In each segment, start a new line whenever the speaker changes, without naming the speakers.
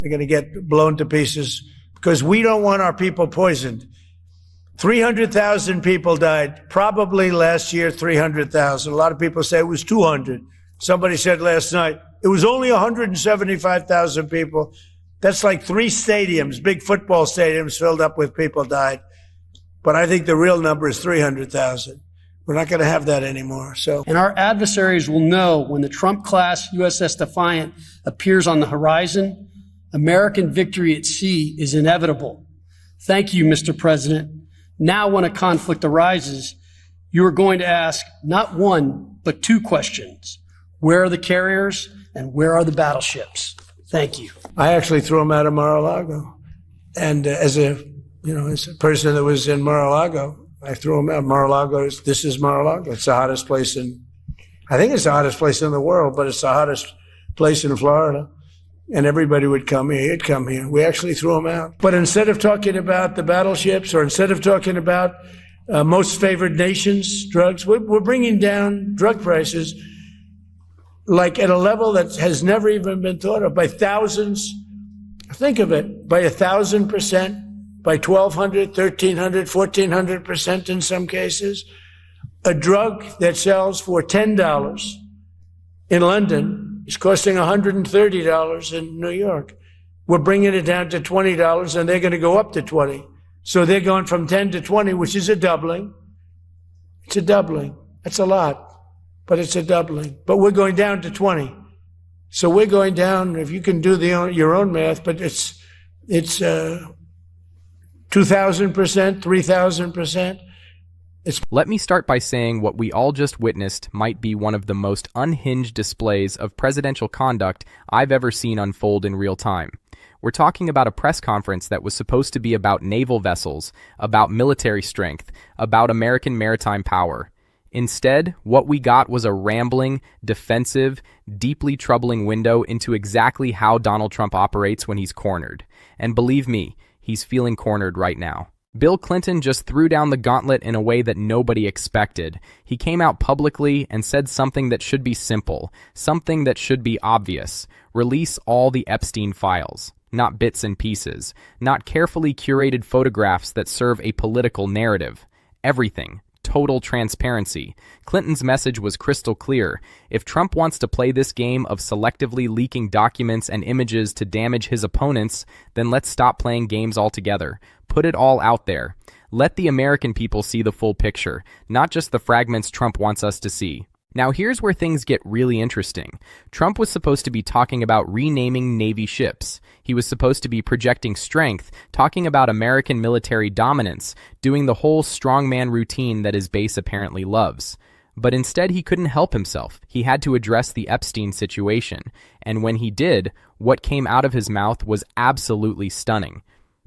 They're going to get blown to pieces because we don't want our people poisoned. 300,000 people died. Probably last year, 300,000. A lot of people say it was 200. Somebody said last night, it was only 175,000 people. That's like 3 stadiums, big football stadiums filled up with people died. But I think the real number is 300,000. We're not going to have that anymore.
And our adversaries will know when the Trump-class USS Defiant appears on the horizon, American victory at sea is inevitable. Thank you, Mr. President. Now, when a conflict arises, you are going to ask not one, but 2 questions. Where are the carriers and where are the battleships? Thank you.
I actually threw them out of Mar-a-Lago. And as a person that was in Mar-a-Lago, I threw them out. This is Mar-a-Lago. It's the hottest place I think it's the hottest place in the world, but it's the hottest place in Florida. And everybody would come here. He'd come here. We actually threw them out. But instead of talking about the battleships or instead of talking about most favored nations, drugs, we're bringing down drug prices like at a level that has never even been thought of by thousands. Think of it, by 1,000%, by 1,200, 1,300, 1,400% in some cases. A drug that sells for $10 in London is costing $130 in New York. We're bringing it down to $20, and they're going to go up to 20. So they're going from 10 to 20, which is a doubling. It's a doubling. That's a lot, but it's a doubling. But we're going down to 20. So we're going down, if you can do your own math, but it's 2,000%, 3,000%.
Let me start by saying what we all just witnessed might be one of the most unhinged displays of presidential conduct I've ever seen unfold in real time. We're talking about a press conference that was supposed to be about naval vessels, about military strength, about American maritime power. Instead, what we got was a rambling, defensive, deeply troubling window into exactly how Donald Trump operates when he's cornered. And believe me, he's feeling cornered right now. Bill Clinton just threw down the gauntlet in a way that nobody expected. He came out publicly and said something that should be simple, something that should be obvious. Release all the Epstein files, not bits and pieces, not carefully curated photographs that serve a political narrative. Everything. Total transparency. Clinton's message was crystal clear. If Trump wants to play this game of selectively leaking documents and images to damage his opponents, then let's stop playing games altogether. Put it all out there. Let the American people see the full picture, not just the fragments Trump wants us to see. Now here's where things get really interesting. Trump was supposed to be talking about renaming Navy ships. He was supposed to be projecting strength, talking about American military dominance, doing the whole strongman routine that his base apparently loves. But instead he couldn't help himself. He had to address the Epstein situation. And when he did, what came out of his mouth was absolutely stunning.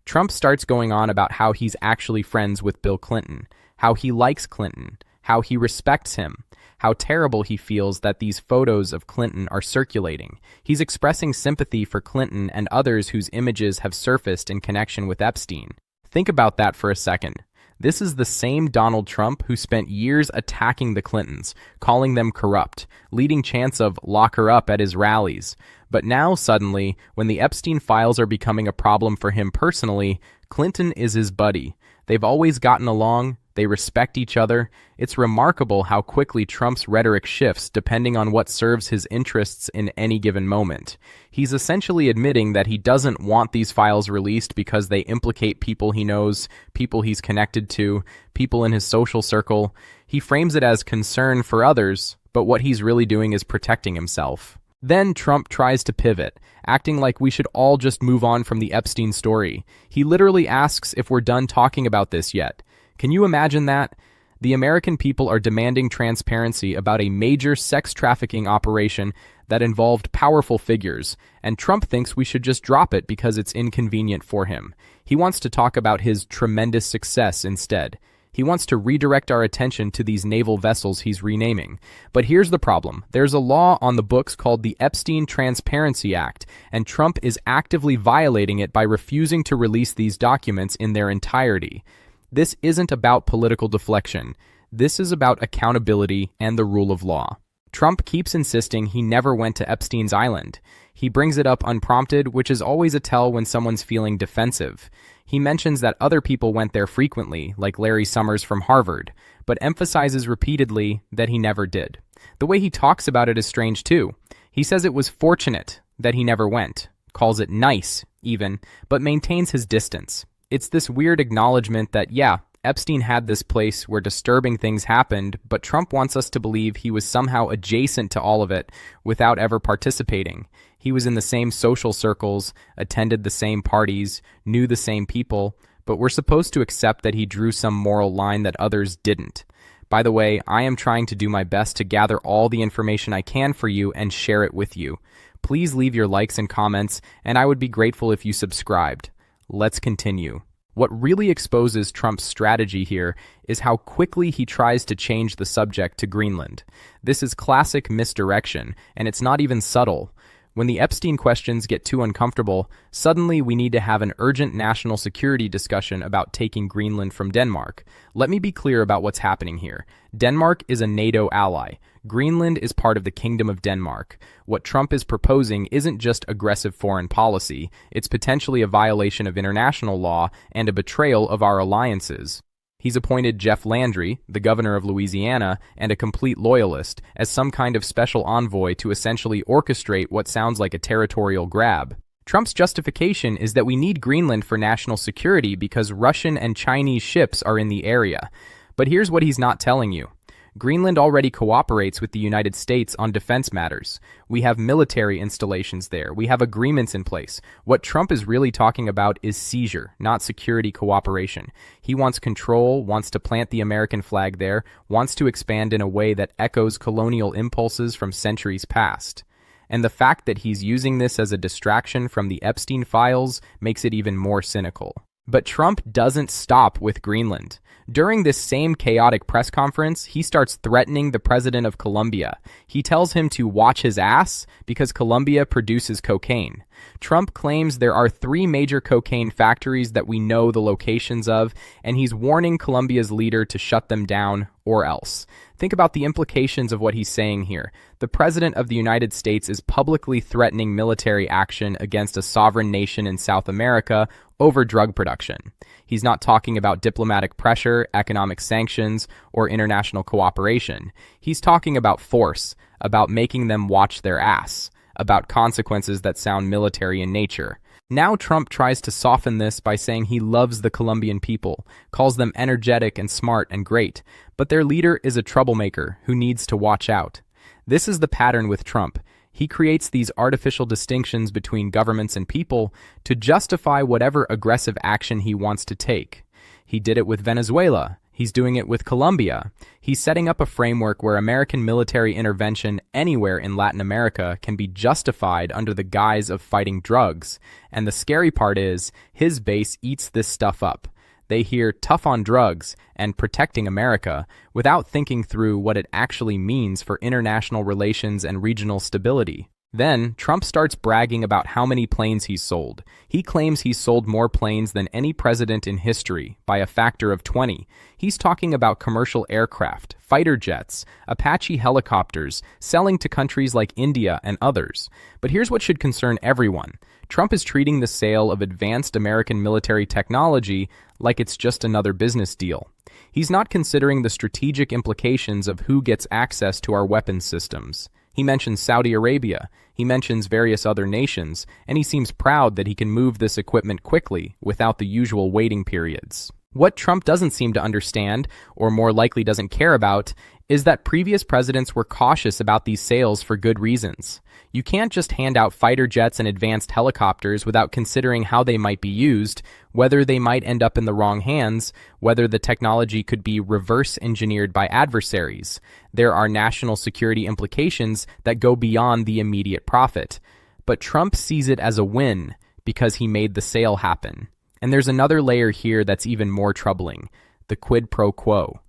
Trump starts going on about how he's actually friends with Bill Clinton, how he likes Clinton, how he respects him, how terrible he feels that these photos of Clinton are circulating. He's expressing sympathy for Clinton and others whose images have surfaced in connection with Epstein. Think about that for a second. This is the same Donald Trump who spent years attacking the Clintons, calling them corrupt, leading chants of "lock her up" at his rallies. But now, suddenly, when the Epstein files are becoming a problem for him personally, Clinton is his buddy. They've always gotten along. They respect each other. It's remarkable how quickly Trump's rhetoric shifts depending on what serves his interests in any given moment. He's essentially admitting that he doesn't want these files released because they implicate people he knows, people he's connected to, people in his social circle. He frames it as concern for others, but what he's really doing is protecting himself. Then Trump tries to pivot, acting like we should all just move on from the Epstein story. He literally asks if we're done talking about this yet. Can you imagine that? The American people are demanding transparency about a major sex trafficking operation that involved powerful figures, and Trump thinks we should just drop it because it's inconvenient for him. He wants to talk about his tremendous success instead. He wants to redirect our attention to these naval vessels he's renaming. But here's the problem. There's a law on the books called the Epstein Transparency Act, and Trump is actively violating it by refusing to release these documents in their entirety. This isn't about political deflection. This is about accountability and the rule of law. Trump keeps insisting he never went to Epstein's island. He brings it up unprompted, which is always a tell when someone's feeling defensive. He mentions that other people went there frequently, like Larry Summers from Harvard, but emphasizes repeatedly that he never did. The way he talks about it is strange too. He says it was fortunate that he never went, calls it nice, even, but maintains his distance. It's this weird acknowledgement that, yeah, Epstein had this place where disturbing things happened, but Trump wants us to believe he was somehow adjacent to all of it without ever participating. He was in the same social circles, attended the same parties, knew the same people, but we're supposed to accept that he drew some moral line that others didn't. By the way, I am trying to do my best to gather all the information I can for you and share it with you. Please leave your likes and comments, and I would be grateful if you subscribed. Let's continue. What really exposes Trump's strategy here is how quickly he tries to change the subject to Greenland. This is classic misdirection, and it's not even subtle. When the Epstein questions get too uncomfortable, suddenly we need to have an urgent national security discussion about taking Greenland from Denmark. Let me be clear about what's happening here. Denmark is a NATO ally. Greenland is part of the Kingdom of Denmark. What Trump is proposing isn't just aggressive foreign policy, it's potentially a violation of international law and a betrayal of our alliances. He's appointed Jeff Landry, the governor of Louisiana, and a complete loyalist, as some kind of special envoy to essentially orchestrate what sounds like a territorial grab. Trump's justification is that we need Greenland for national security because Russian and Chinese ships are in the area. But here's what he's not telling you. Greenland already cooperates with the United States on defense matters. We have military installations there. We have agreements in place. What Trump is really talking about is seizure, not security cooperation. He wants control, wants to plant the American flag there, wants to expand in a way that echoes colonial impulses from centuries past. And the fact that he's using this as a distraction from the Epstein files makes it even more cynical. But Trump doesn't stop with Greenland. During this same chaotic press conference, he starts threatening the president of Colombia. He tells him to watch his ass because Colombia produces cocaine. Trump claims there are 3 major cocaine factories that we know the locations of, and he's warning Colombia's leader to shut them down or else. Think about the implications of what he's saying here. The president of the United States is publicly threatening military action against a sovereign nation in South America over drug production. He's not talking about diplomatic pressure, economic sanctions, or international cooperation. He's talking about force, about making them watch their ass, about consequences that sound military in nature. Now Trump tries to soften this by saying he loves the Colombian people, calls them energetic and smart and great, but their leader is a troublemaker who needs to watch out. This is the pattern with Trump. He creates these artificial distinctions between governments and people to justify whatever aggressive action he wants to take. He did it with Venezuela. He's doing it with Colombia. He's setting up a framework where American military intervention anywhere in Latin America can be justified under the guise of fighting drugs. And the scary part is, his base eats this stuff up. They hear tough on drugs and protecting America without thinking through what it actually means for international relations and regional stability. Then, Trump starts bragging about how many planes he's sold. He claims he's sold more planes than any president in history, by a factor of 20. He's talking about commercial aircraft, fighter jets, Apache helicopters, selling to countries like India and others. But here's what should concern everyone. Trump is treating the sale of advanced American military technology like it's just another business deal. He's not considering the strategic implications of who gets access to our weapons systems. He mentions Saudi Arabia, he mentions various other nations, and he seems proud that he can move this equipment quickly without the usual waiting periods. What Trump doesn't seem to understand, or more likely doesn't care about, is that previous presidents were cautious about these sales for good reasons. You can't just hand out fighter jets and advanced helicopters without considering how they might be used, whether they might end up in the wrong hands, whether the technology could be reverse engineered by adversaries. There are national security implications that go beyond the immediate profit. But Trump sees it as a win because he made the sale happen. And there's another layer here that's even more troubling, the quid pro quo.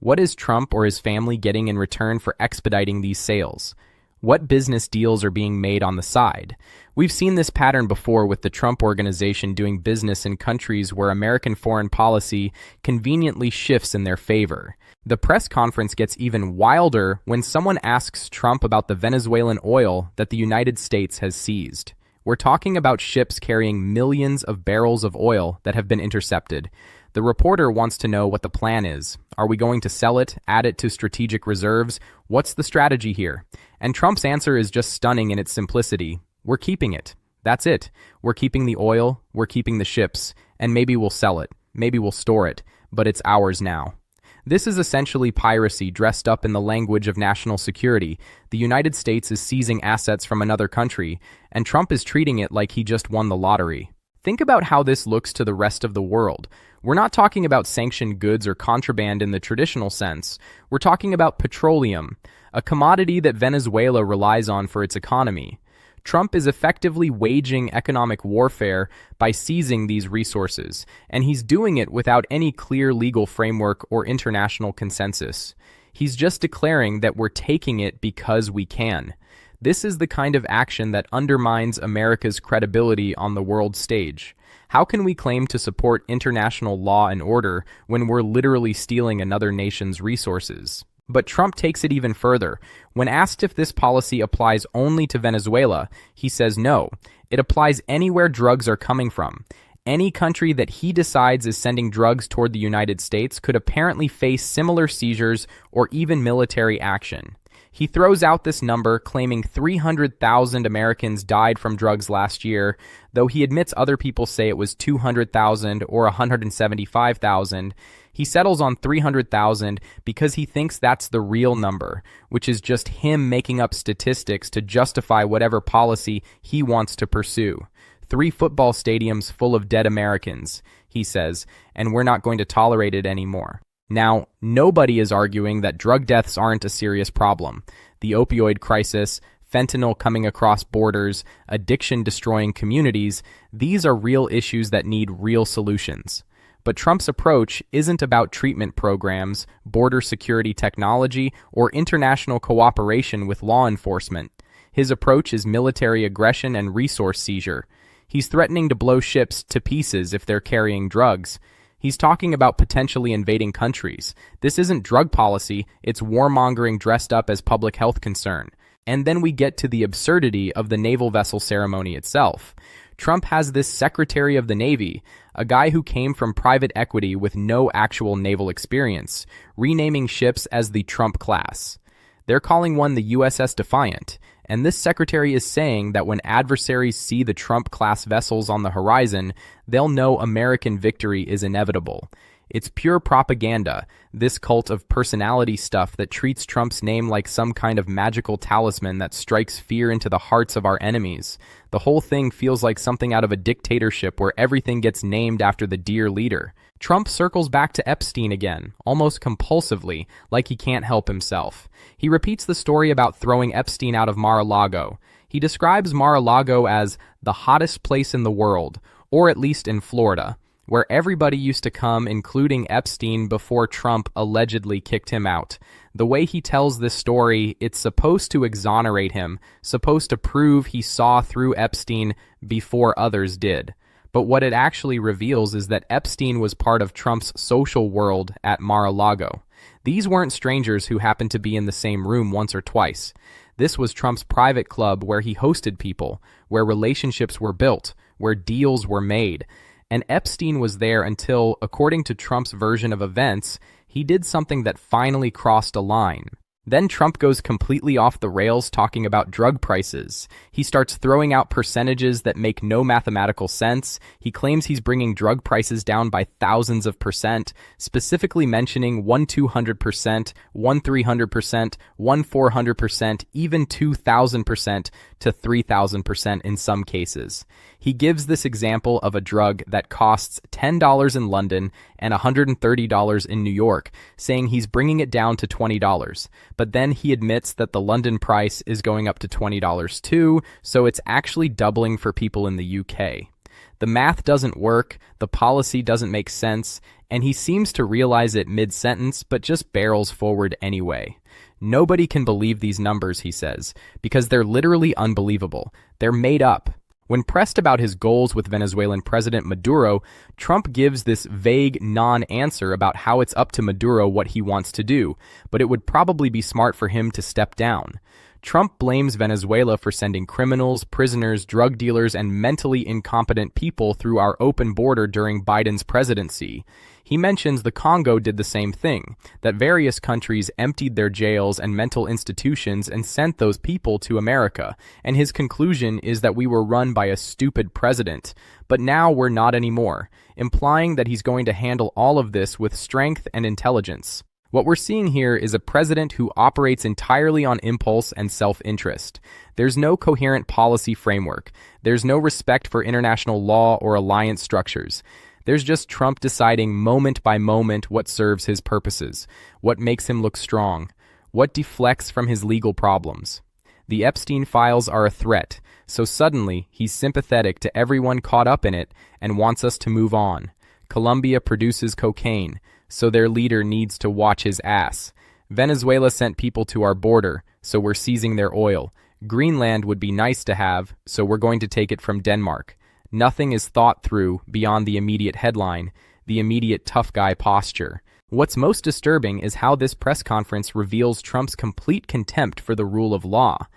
What is Trump or his family getting in return for expediting these sales? What business deals are being made on the side? We've seen this pattern before with the Trump Organization doing business in countries where American foreign policy conveniently shifts in their favor. The press conference gets even wilder when someone asks Trump about the Venezuelan oil that the United States has seized. We're talking about ships carrying millions of barrels of oil that have been intercepted. The reporter wants to know what the plan is. Are we going to sell it, add it to strategic reserves? What's the strategy here? And Trump's answer is just stunning in its simplicity. We're keeping it. That's it. We're keeping the oil, we're keeping the ships, and maybe we'll sell it. Maybe we'll store it, but it's ours now. This is essentially piracy dressed up in the language of national security. The United States is seizing assets from another country, and Trump is treating it like he just won the lottery. Think about how this looks to the rest of the world. We're not talking about sanctioned goods or contraband in the traditional sense. We're talking about petroleum, a commodity that Venezuela relies on for its economy. Trump is effectively waging economic warfare by seizing these resources, and he's doing it without any clear legal framework or international consensus. He's just declaring that we're taking it because we can. This is the kind of action that undermines America's credibility on the world stage. How can we claim to support international law and order when we're literally stealing another nation's resources? But Trump takes it even further. When asked if this policy applies only to Venezuela, he says no. It applies anywhere drugs are coming from. Any country that he decides is sending drugs toward the United States could apparently face similar seizures or even military action. He throws out this number, claiming 300,000 Americans died from drugs last year, though he admits other people say it was 200,000 or 175,000. He settles on 300,000 because he thinks that's the real number, which is just him making up statistics to justify whatever policy he wants to pursue. 3 football stadiums full of dead Americans, he says, and we're not going to tolerate it anymore. Now, nobody is arguing that drug deaths aren't a serious problem. The opioid crisis, fentanyl coming across borders, addiction destroying communities, these are real issues that need real solutions. But Trump's approach isn't about treatment programs, border security technology, or international cooperation with law enforcement. His approach is military aggression and resource seizure. He's threatening to blow ships to pieces if they're carrying drugs. He's talking about potentially invading countries. This isn't drug policy, it's warmongering dressed up as public health concern. And then we get to the absurdity of the naval vessel ceremony itself. Trump has this Secretary of the Navy, a guy who came from private equity with no actual naval experience, renaming ships as the Trump class. They're calling one the USS Defiant, and this secretary is saying that when adversaries see the Trump-class vessels on the horizon, they'll know American victory is inevitable. It's pure propaganda, this cult of personality stuff that treats Trump's name like some kind of magical talisman that strikes fear into the hearts of our enemies. The whole thing feels like something out of a dictatorship where everything gets named after the dear leader. Trump circles back to Epstein again, almost compulsively, like he can't help himself. He repeats the story about throwing Epstein out of Mar-a-Lago. He describes Mar-a-Lago as the hottest place in the world, or at least in Florida, where everybody used to come, including Epstein, before Trump allegedly kicked him out. The way he tells this story, it's supposed to exonerate him, supposed to prove he saw through Epstein before others did. But what it actually reveals is that Epstein was part of Trump's social world at Mar-a-Lago. These weren't strangers who happened to be in the same room once or twice. This was Trump's private club where he hosted people, where relationships were built, where deals were made. And Epstein was there until, according to Trump's version of events, he did something that finally crossed a line. Then Trump goes completely off the rails talking about drug prices. He starts throwing out percentages that make no mathematical sense. He claims he's bringing drug prices down by thousands of percent, specifically mentioning 1,200%, 1,300%, 1,400%, even 2,000% to 3,000% in some cases. He gives this example of a drug that costs $10 in London and $130 in New York, saying he's bringing it down to $20. But then he admits that the London price is going up to $20 too, so it's actually doubling for people in the UK. The math doesn't work, the policy doesn't make sense, and he seems to realize it mid-sentence, but just barrels forward anyway. Nobody can believe these numbers, he says, because they're literally unbelievable. They're made up. When pressed about his goals with Venezuelan President Maduro, Trump gives this vague non-answer about how it's up to Maduro what he wants to do, but it would probably be smart for him to step down. Trump blames Venezuela for sending criminals, prisoners, drug dealers, and mentally incompetent people through our open border during Biden's presidency. He mentions the Congo did the same thing, that various countries emptied their jails and mental institutions and sent those people to America, and his conclusion is that we were run by a stupid president, but now we're not anymore, implying that he's going to handle all of this with strength and intelligence. What we're seeing here is a president who operates entirely on impulse and self-interest. There's no coherent policy framework. There's no respect for international law or alliance structures. There's just Trump deciding moment by moment what serves his purposes, what makes him look strong, what deflects from his legal problems. The Epstein files are a threat, so suddenly he's sympathetic to everyone caught up in it and wants us to move on. Colombia produces cocaine, so their leader needs to watch his ass. Venezuela sent people to our border, so we're seizing their oil. Greenland would be nice to have, so we're going to take it from Denmark. Nothing is thought through beyond the immediate headline, the immediate tough guy posture. What's most disturbing is how this press conference reveals Trump's complete contempt for the rule of law.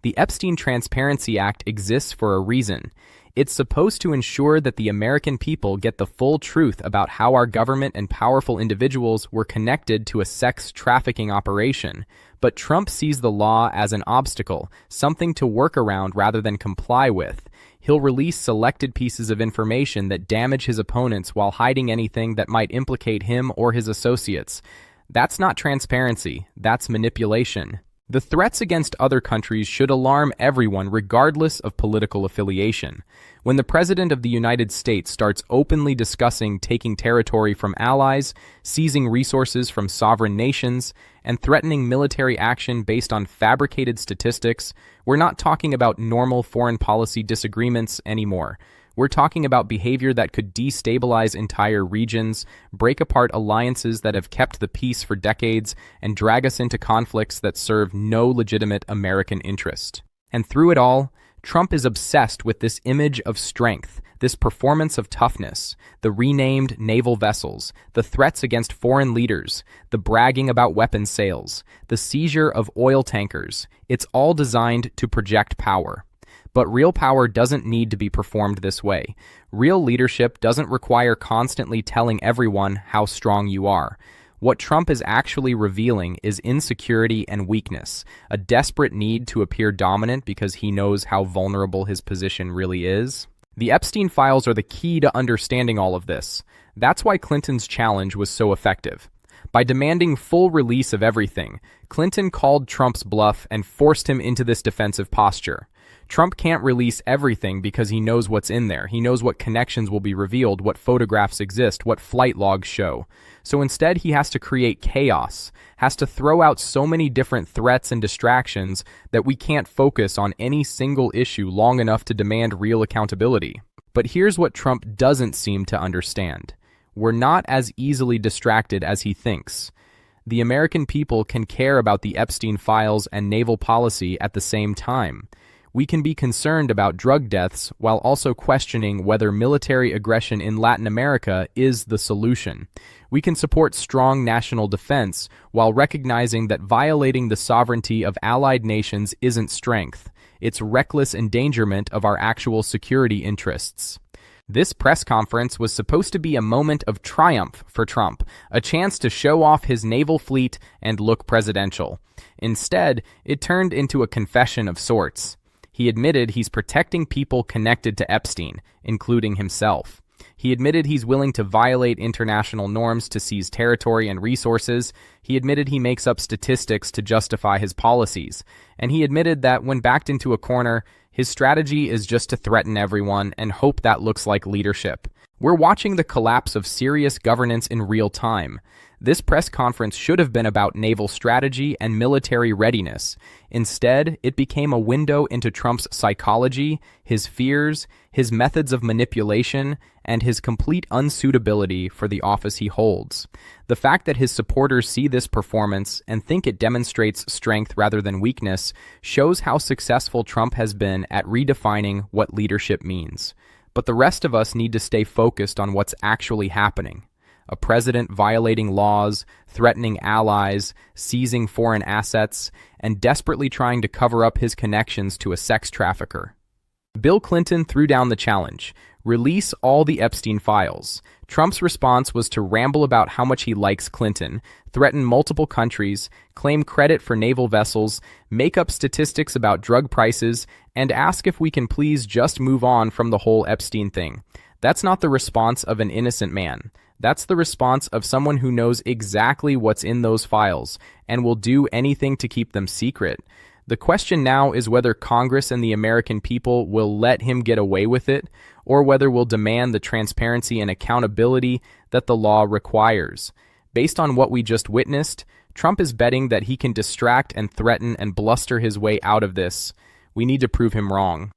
The Epstein Transparency Act exists for a reason. It's supposed to ensure that the American people get the full truth about how our government and powerful individuals were connected to a sex trafficking operation. But Trump sees the law as an obstacle, something to work around rather than comply with. He'll release selected pieces of information that damage his opponents while hiding anything that might implicate him or his associates. That's not transparency, that's manipulation. The threats against other countries should alarm everyone regardless of political affiliation. When the President of the United States starts openly discussing taking territory from allies, seizing resources from sovereign nations, and threatening military action based on fabricated statistics, we're not talking about normal foreign policy disagreements anymore. We're talking about behavior that could destabilize entire regions, break apart alliances that have kept the peace for decades, and drag us into conflicts that serve no legitimate American interest. And through it all, Trump is obsessed with this image of strength, this performance of toughness, the renamed naval vessels, the threats against foreign leaders, the bragging about weapons sales, the seizure of oil tankers. It's all designed to project power. But real power doesn't need to be performed this way. Real leadership doesn't require constantly telling everyone how strong you are. What Trump is actually revealing is insecurity and weakness, a desperate need to appear dominant because he knows how vulnerable his position really is. The Epstein files are the key to understanding all of this. That's why Clinton's challenge was so effective. By demanding full release of everything, Clinton called Trump's bluff and forced him into this defensive posture. Trump can't release everything because he knows what's in there. He knows what connections will be revealed, what photographs exist, what flight logs show. So instead, he has to create chaos, has to throw out so many different threats and distractions that we can't focus on any single issue long enough to demand real accountability. But here's what Trump doesn't seem to understand. We're not as easily distracted as he thinks. The American people can care about the Epstein files and naval policy at the same time. We can be concerned about drug deaths while also questioning whether military aggression in Latin America is the solution. We can support strong national defense while recognizing that violating the sovereignty of allied nations isn't strength. It's reckless endangerment of our actual security interests. This press conference was supposed to be a moment of triumph for Trump, a chance to show off his naval fleet and look presidential. Instead, it turned into a confession of sorts. He admitted he's protecting people connected to Epstein, including himself. He admitted he's willing to violate international norms to seize territory and resources. He admitted he makes up statistics to justify his policies. And he admitted that when backed into a corner, his strategy is just to threaten everyone and hope that looks like leadership. We're watching the collapse of serious governance in real time. This press conference should have been about naval strategy and military readiness. Instead, it became a window into Trump's psychology, his fears, his methods of manipulation, and his complete unsuitability for the office he holds. The fact that his supporters see this performance and think it demonstrates strength rather than weakness shows how successful Trump has been at redefining what leadership means. But the rest of us need to stay focused on what's actually happening. A president violating laws, threatening allies, seizing foreign assets, and desperately trying to cover up his connections to a sex trafficker. Bill Clinton threw down the challenge: release all the Epstein files. Trump's response was to ramble about how much he likes Clinton, threaten multiple countries, claim credit for naval vessels, make up statistics about drug prices, and ask if we can please just move on from the whole Epstein thing. That's not the response of an innocent man. That's the response of someone who knows exactly what's in those files and will do anything to keep them secret. The question now is whether Congress and the American people will let him get away with it, or whether we'll demand the transparency and accountability that the law requires. Based on what we just witnessed, Trump is betting that he can distract and threaten and bluster his way out of this. We need to prove him wrong.